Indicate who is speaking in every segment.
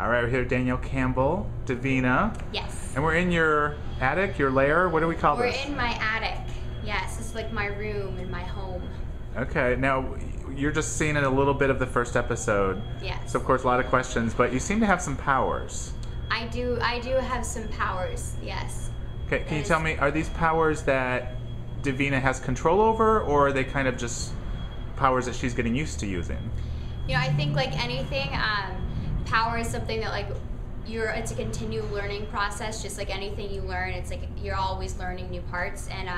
Speaker 1: All right, we're here with Danielle, Campbell, Davina.
Speaker 2: Yes.
Speaker 1: And we're in your attic, your lair. What do we call this?
Speaker 2: We're in my attic. Yes, it's like my room in my home.
Speaker 1: Okay, now you're just seeing a little bit of the first episode.
Speaker 2: Yes.
Speaker 1: So of course a lot of questions, but you seem to have some powers.
Speaker 2: I do have some powers, yes.
Speaker 1: Okay, can you tell me, are these powers that Davina has control over, or are they kind of just powers that she's getting used to using?
Speaker 2: You know, I think like anything, power is something that like it's a continual learning process. Just like anything you learn, it's like you're always learning new parts. And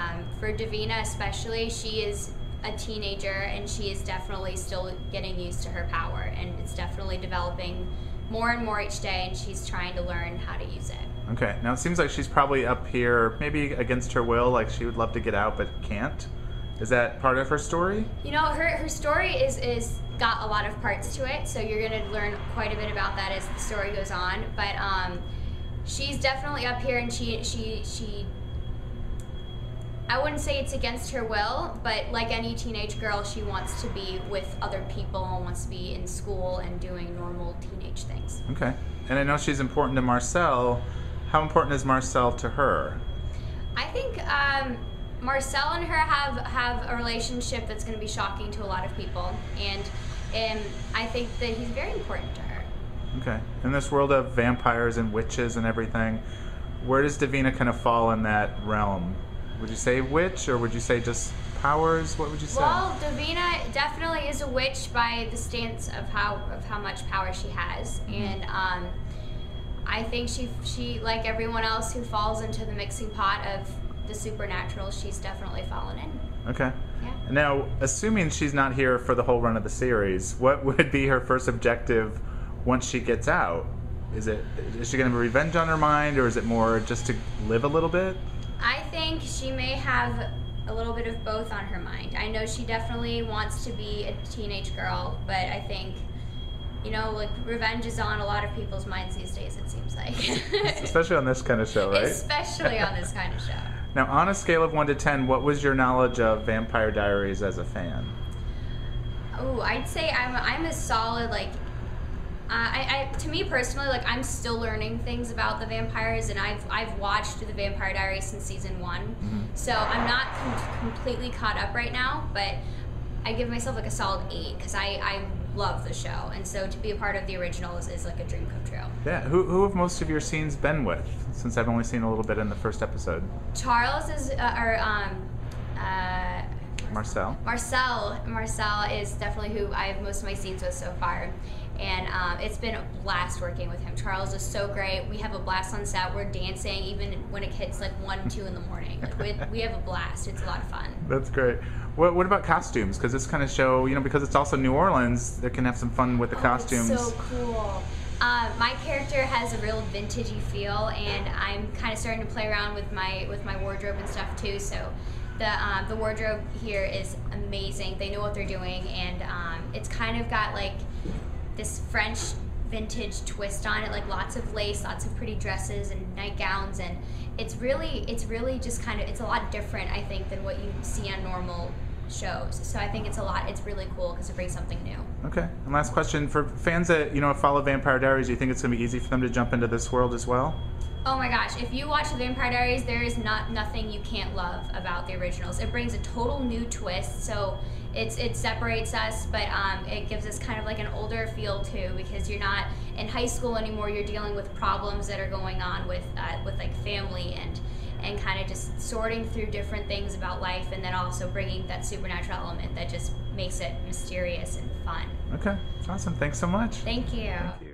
Speaker 2: for Davina especially, she is a teenager and she is definitely still getting used to her power, and it's definitely developing more and more each day, and she's trying to learn how to use it.
Speaker 1: Okay, now it seems like she's probably up here, maybe against her will, like she would love to get out but can't. Is that part of her story?
Speaker 2: You know, her story is got a lot of parts to it, so you're going to learn quite a bit about that as the story goes on. But she's definitely up here, and she I wouldn't say it's against her will, but like any teenage girl, she wants to be with other people and wants to be in school and doing normal teenage things.
Speaker 1: Okay, and I know she's important to Marcel. How important is Marcel to her?
Speaker 2: I think Marcel and her have a relationship that's going to be shocking to a lot of people, and I think that he's very important to her.
Speaker 1: Okay. In this world of vampires and witches and everything, where does Davina kind of fall in that realm? Would you say witch, or would you say just powers? What would you say?
Speaker 2: Well, Davina definitely is a witch by the stance of how much power she has, and I think she like everyone else who falls into the mixing pot of the supernatural, she's definitely fallen in.
Speaker 1: Okay.
Speaker 2: Yeah.
Speaker 1: Now, assuming she's not here for the whole run of the series, what would be her first objective once she gets out? Is she going to have revenge on her mind, or is it more just to live a little bit?
Speaker 2: I think she may have a little bit of both on her mind. I know she definitely wants to be a teenage girl, but I think, you know, like revenge is on a lot of people's minds these days, it seems like.
Speaker 1: Especially on this kind of show, right?
Speaker 2: Especially on this kind of show.
Speaker 1: Now, on a scale of 1 to 10, what was your knowledge of Vampire Diaries as a fan?
Speaker 2: Oh, I'd say I'm a solid, like, to me personally, like, I'm still learning things about the vampires, and I've watched the Vampire Diaries since season 1, so I'm not completely caught up right now, but I give myself like a solid 8 because I love the show, and so to be a part of the originals is like a dream come true.
Speaker 1: Yeah, who have most of your scenes been with? Since I've only seen a little bit in the first episode.
Speaker 2: Charles is
Speaker 1: Marcel.
Speaker 2: Marcel is definitely who I have most of my scenes with so far, and it's been a blast working with him. Charles is so great. We have a blast on set. We're dancing even when it hits like 1, 2 in the morning. Like we have a blast. It's a lot of fun.
Speaker 1: That's great. What about costumes? Because this kind of show, you know, because it's also New Orleans, they can have some fun with the costumes.
Speaker 2: It's so cool. My character has a real vintagey feel, and I'm kind of starting to play around with my wardrobe and stuff too. So the wardrobe here is amazing. They know what they're doing, and it's kind of got like this French vintage twist on it, like lots of lace, lots of pretty dresses and nightgowns, and it's really just kind of, it's a lot different, I think, than what you see on normal shows. So I think it's really cool because it brings something new.
Speaker 1: Okay. And last question, for fans that, you know, follow Vampire Diaries, do you think it's going to be easy for them to jump into this world as well?
Speaker 2: Oh my gosh, if you watch the Vampire Diaries, there is nothing you can't love about the originals. It brings a total new twist, so it separates us, but it gives us kind of like an older feel too, because you're not in high school anymore. You're dealing with problems that are going on with like family and kind of just sorting through different things about life, and then also bringing that supernatural element that just makes it mysterious and fun.
Speaker 1: Okay, awesome. Thanks so much.
Speaker 2: Thank you.
Speaker 1: Thank you.